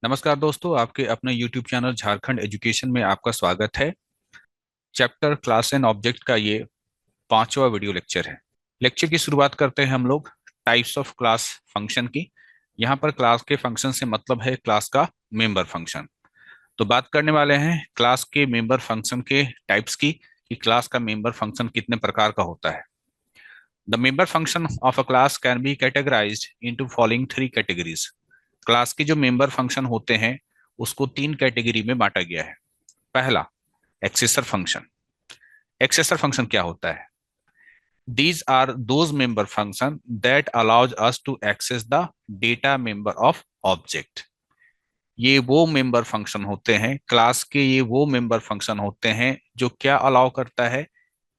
नमस्कार दोस्तों, आपके अपने YouTube चैनल झारखंड एजुकेशन में आपका स्वागत है। चैप्टर क्लास एंड ऑब्जेक्ट का ये पांचवा वीडियो लेक्चर है। लेक्चर की शुरुआत करते हैं हम लोग टाइप्स ऑफ क्लास फंक्शन की। यहाँ पर क्लास के फंक्शन से मतलब है क्लास का मेंबर फंक्शन। तो बात करने वाले हैं क्लास के मेंबर फंक्शन के टाइप्स की कि क्लास का मेंबर फंक्शन कितने प्रकार का होता है। The member function of a class can be categorised into following three categories. Class के जो मेंबर फंक्शन होते हैं उसको तीन कैटेगरी में बांटा गया है। पहला, एक्सेसर फंक्शन। एक्सेसर फंक्शन क्या होता है? These are those member function that allows us to access the data member of object। ये वो मेंबर फंक्शन होते हैं क्लास के, ये वो मेंबर फंक्शन होते हैं जो क्या अलाउ करता है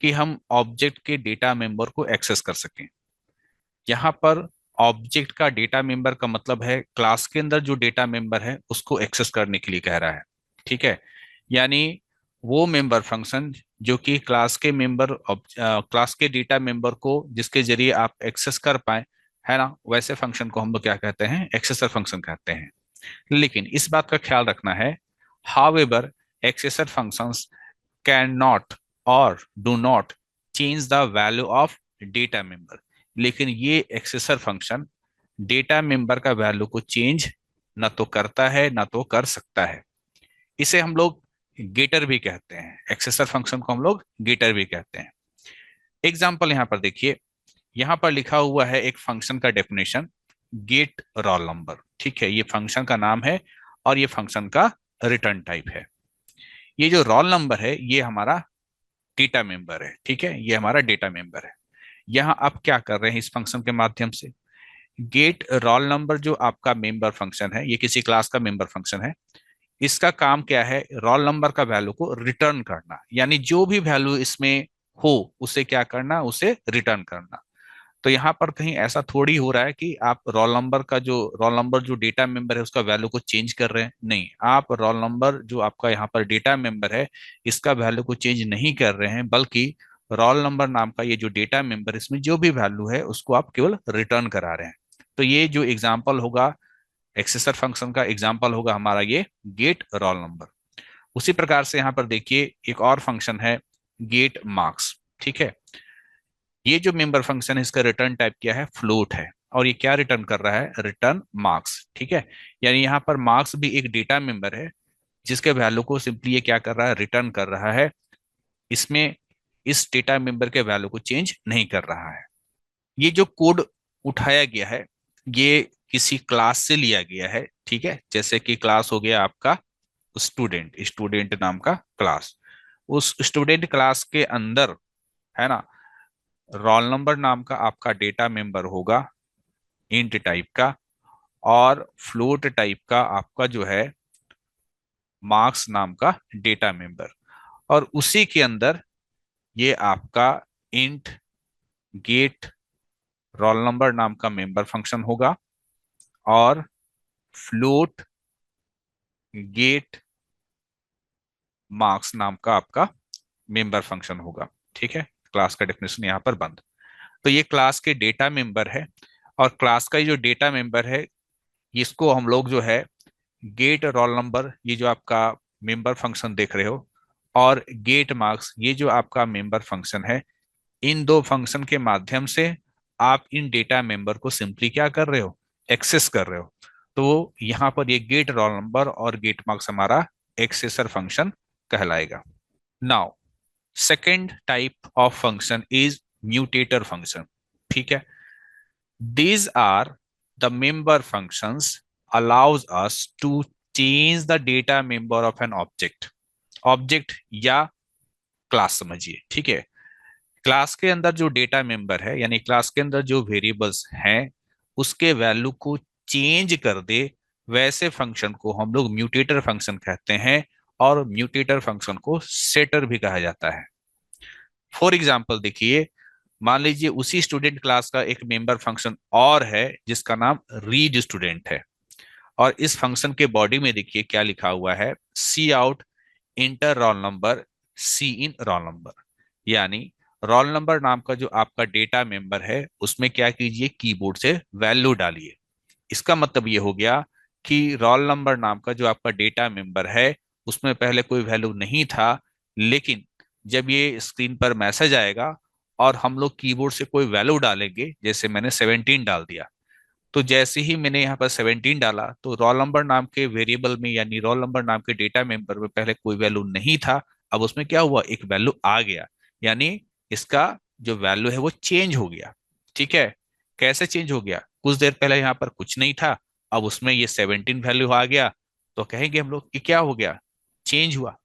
कि हम ऑब्जेक्ट के डेटा मेंबर को एक्सेस कर सकें। यहाँ पर ऑब्जेक्ट का डेटा मेंबर का मतलब है क्लास के अंदर जो डेटा मेंबर है उसको एक्सेस करने के लिए कह रहा है। ठीक है, यानी वो मेंबर फंक्शन जो कि क्लास के मेंबर क्लास के डेटा मेंबर को जिसके जरिए आप एक्सेस कर पाए, है ना, वैसे फंक्शन को हम लोग क्या कहते हैं? एक्सेसर फंक्शन कहते हैं। लेकिन इस बात का ख्याल रखना है, however accessor functions can not और do not change the value of data member. लेकिन ये एक्सेसर फंक्शन डेटा मेंबर का वैल्यू को चेंज ना तो करता है ना तो कर सकता है। इसे हम लोग गेटर भी कहते हैं। एक्सेसर फंक्शन को हम लोग गेटर भी कहते हैं। एग्जाम्पल यहाँ पर देखिए, यहाँ पर लिखा हुआ है एक फंक्शन का डेफिनेशन, गेट रोल नंबर। ठीक है, ये फंक्शन का नाम है और ये फंक्शन का रिटर्न टाइप है। ये जो रोल नंबर है ये हमारा डेटा मेंबर है। ठीक है, ये हमारा डेटा मेंबर है। यहाँ आप क्या कर रहे हैं इस फंक्शन के माध्यम से? गेट रोल नंबर जो आपका मेंबर फंक्शन है, ये किसी क्लास का मेंबर फंक्शन है। इसका काम क्या है? रोल नंबर का वैल्यू को रिटर्न करना, यानी जो भी वैल्यू इसमें हो उसे क्या करना? उसे रिटर्न करना। तो यहाँ पर कहीं ऐसा थोड़ी हो रहा है कि आप रोल नंबर जो डेटा मेंबर है उसका वैल्यू को चेंज कर रहे हैं। नहीं, आप रोल नंबर जो आपका यहाँ पर डेटा मेंबर है इसका वैल्यू को चेंज नहीं कर रहे हैं, बल्कि रोल नंबर नाम का ये जो डेटा मेंबर इसमें जो भी वैल्यू है उसको आप केवल रिटर्न करा रहे हैं। तो ये जो एग्जाम्पल होगा एक्सेसर फंक्शन का, एग्जाम्पल होगा हमारा ये गेट रोल नंबर। उसी प्रकार से यहाँ पर देखिए एक और फंक्शन है गेट मार्क्स। ठीक है, ये जो मेंबर फंक्शन है इसका रिटर्न टाइप क्या है? फ्लोट है। और ये क्या रिटर्न कर रहा है? Return marks. ठीक है, यानी यहाँ पर मार्क्स भी एक डेटा मेंबर है जिसके वैल्यू को सिंपली ये क्या कर रहा है? रिटर्न कर रहा है। इसमें इस डेटा मेंबर के वैल्यू को चेंज नहीं कर रहा है। ये जो कोड उठाया गया है ये किसी क्लास से लिया गया है। ठीक है, जैसे कि क्लास हो गया आपका स्टूडेंट, स्टूडेंट नाम का क्लास। उस स्टूडेंट क्लास के अंदर, है ना, रोल नंबर नाम का आपका डेटा मेंबर होगा इंट टाइप का, और फ्लोट टाइप का आपका जो है मार्क्स नाम का डेटा मेंबर। और उसी के अंदर ये आपका इंट गेट रोल नंबर नाम का मेंबर फंक्शन होगा और फ्लोट गेट मार्क्स नाम का आपका मेंबर फंक्शन होगा। ठीक है, क्लास का डेफिनेशन यहाँ पर बंद। तो ये क्लास के डेटा मेंबर है, और क्लास का ये जो डेटा मेंबर है इसको हम लोग जो है गेट रोल नंबर, ये जो आपका मेंबर फंक्शन देख रहे हो, और गेट मार्क्स ये जो आपका मेंबर फंक्शन है, इन दो फंक्शन के माध्यम से आप इन डेटा मेंबर को सिंपली क्या कर रहे हो? एक्सेस कर रहे हो। तो यहाँ पर ये गेट रोल नंबर और गेट मार्क्स हमारा एक्सेसर फंक्शन कहलाएगा। Now second type of function is mutator function. ठीक है, these are the member functions allows us to change the data member of an object। Object या क्लास समझिए। ठीक है, class के अंदर जो डेटा मेंबर है यानी क्लास के अंदर जो वेरिएबल्स हैं उसके वैल्यू को चेंज कर दे, वैसे फंक्शन को हम लोग म्यूटेटर फंक्शन कहते हैं। और म्यूटेटर फंक्शन को सेटर भी कहा जाता है। फॉर एग्जाम्पल देखिए, मान लीजिए उसी स्टूडेंट क्लास का एक मेंबर फंक्शन और है जिसका नाम रीड स्टूडेंट है। और इस फंक्शन के बॉडी में देखिए क्या लिखा हुआ है? Cout enter roll number cin roll number. यानी रोल नंबर नाम का जो आपका डेटा मेंबर है उसमें क्या कीजिए? कीबोर्ड से वैल्यू डालिए। इसका मतलब ये हो गया कि रोल नंबर नाम का जो आपका डेटा मेंबर है उसमें पहले कोई वैल्यू नहीं था, लेकिन जब ये स्क्रीन पर मैसेज आएगा और हम लोग कीबोर्ड से कोई वैल्यू डालेंगे, जैसे मैंने 17 डाल दिया, तो जैसे ही मैंने यहाँ पर 17 डाला तो रोल नंबर नाम के वेरिएबल में यानी रोल नंबर नाम के डेटा मेंबर में पहले कोई वैल्यू नहीं था, अब उसमें क्या हुआ, एक वैल्यू आ गया, यानी इसका जो वैल्यू है वो चेंज हो गया। ठीक है, कैसे चेंज हो गया, कुछ देर पहले यहाँ पर कुछ नहीं था, अब उसमें ये 17 वैल्यू आ गया, तो कहेंगे हम लोग कि क्या हो गया, चेंज हुआ।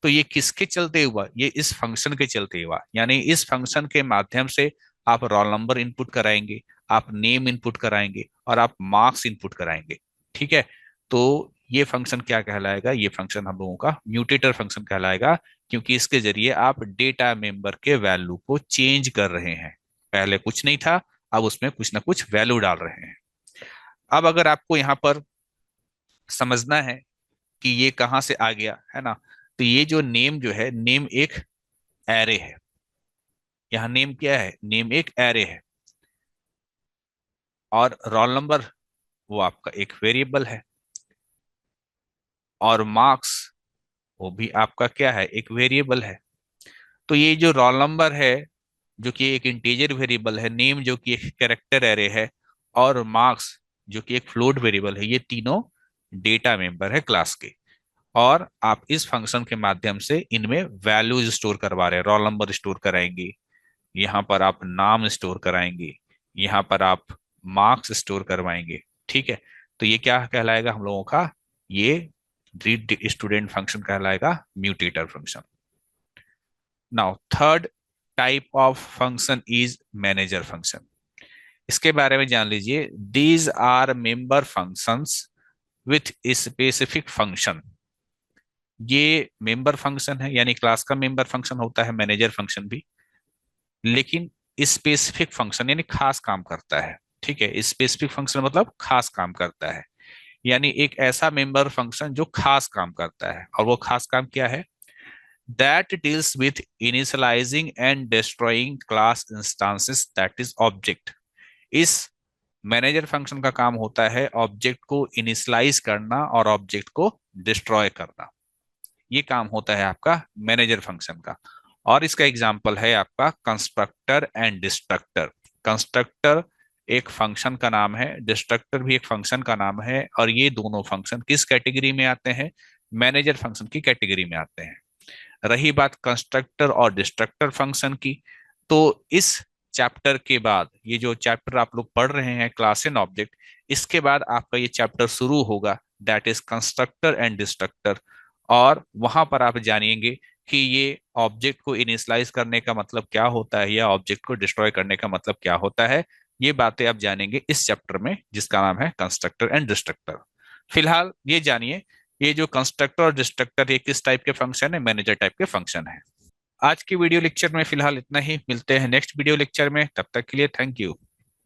तो ये किसके चलते हुआ, ये इस फंक्शन के चलते हुआ, यानी इस फंक्शन के माध्यम से आप रोल नंबर इनपुट कराएंगे, आप नेम इनपुट कराएंगे और आप मार्क्स इनपुट कराएंगे। ठीक है, तो ये फंक्शन क्या कहलाएगा, ये फंक्शन हम लोगों का म्यूटेटर फंक्शन कहलाएगा, क्योंकि इसके जरिए आप डेटा मेंबर के वैल्यू को चेंज कर रहे हैं। पहले कुछ नहीं था, अब उसमें कुछ ना कुछ वैल्यू डाल रहे हैं। अब अगर आपको यहाँ पर समझना है कि ये कहाँ से आ गया है ना, तो ये जो नेम जो है, नेम एक एरे है। यहाँ नेम क्या है, नेम एक एरे है, और रोल नंबर वो आपका एक वेरिएबल है, और मार्क्स वो भी आपका क्या है, एक वेरिएबल है। तो ये जो रोल नंबर है जो कि एक इंटीजर वेरिएबल है, नेम जो कि एक कैरेक्टर एरे है, और मार्क्स जो कि एक फ्लोट वेरिएबल है, ये तीनों डेटा मेंबर है क्लास के। और आप इस फंक्शन के माध्यम से इनमें वैल्यूज स्टोर करवा रहे हैं, रोल नंबर स्टोर कराएंगे, यहाँ पर आप नाम स्टोर कराएंगे, यहाँ पर आप मार्क्स स्टोर करवाएंगे। ठीक है, तो ये क्या कहलाएगा हम लोगों का, ये रीड स्टूडेंट फंक्शन कहलाएगा, mutator function. Now third type of function is manager function. इसके बारे में जान लीजिए, these are member functions with specific function. ये मेंबर फंक्शन है, यानी क्लास का मेंबर फंक्शन होता है मैनेजर फंक्शन भी, लेकिन स्पेसिफिक फंक्शन यानी खास काम करता है। ठीक है, स्पेसिफिक फंक्शन मतलब खास काम करता है, यानी एक ऐसा मेंबर फंक्शन जो खास काम करता है, और वो खास काम क्या है, that deals with initialising and destroying class instances that is object. इस मैनेजर फंक्शन का काम होता है ऑब्जेक्ट को इनिशियलाइज करना और ऑब्जेक्ट को डिस्ट्रॉय करना, ये काम होता है आपका मैनेजर फंक्शन का। और इसका एग्जांपल है आपका कंस्ट्रक्टर एंड डिस्ट्रक्टर। कंस्ट्रक्टर एक फंक्शन का नाम है, डिस्ट्रक्टर भी एक फंक्शन का नाम है, और ये दोनों फंक्शन किस कैटेगरी में आते हैं, मैनेजर फंक्शन की कैटेगरी में आते हैं। रही बात कंस्ट्रक्टर और डिस्ट्रक्टर फंक्शन की, तो इस चैप्टर के बाद, ये जो चैप्टर आप लोग पढ़ रहे हैं क्लास एंड ऑब्जेक्ट, इसके बाद आपका ये चैप्टर शुरू होगा, that is constructor and destructor. और वहां पर आप जानेंगे कि ये ऑब्जेक्ट को इनिशियलाइज करने का मतलब क्या होता है, या ऑब्जेक्ट को डिस्ट्रॉय करने का मतलब क्या होता है। ये बातें आप जानेंगे इस चैप्टर में, जिसका नाम है कंस्ट्रक्टर एंड डिस्ट्रक्टर। फिलहाल ये जानिए, ये जो कंस्ट्रक्टर और डिस्ट्रक्टर ये किस टाइप के फंक्शन है, मैनेजर टाइप के फंक्शन है। आज की वीडियो लेक्चर में फिलहाल इतना ही, मिलते हैं नेक्स्ट वीडियो लेक्चर में, तब तक के लिए थैंक यू।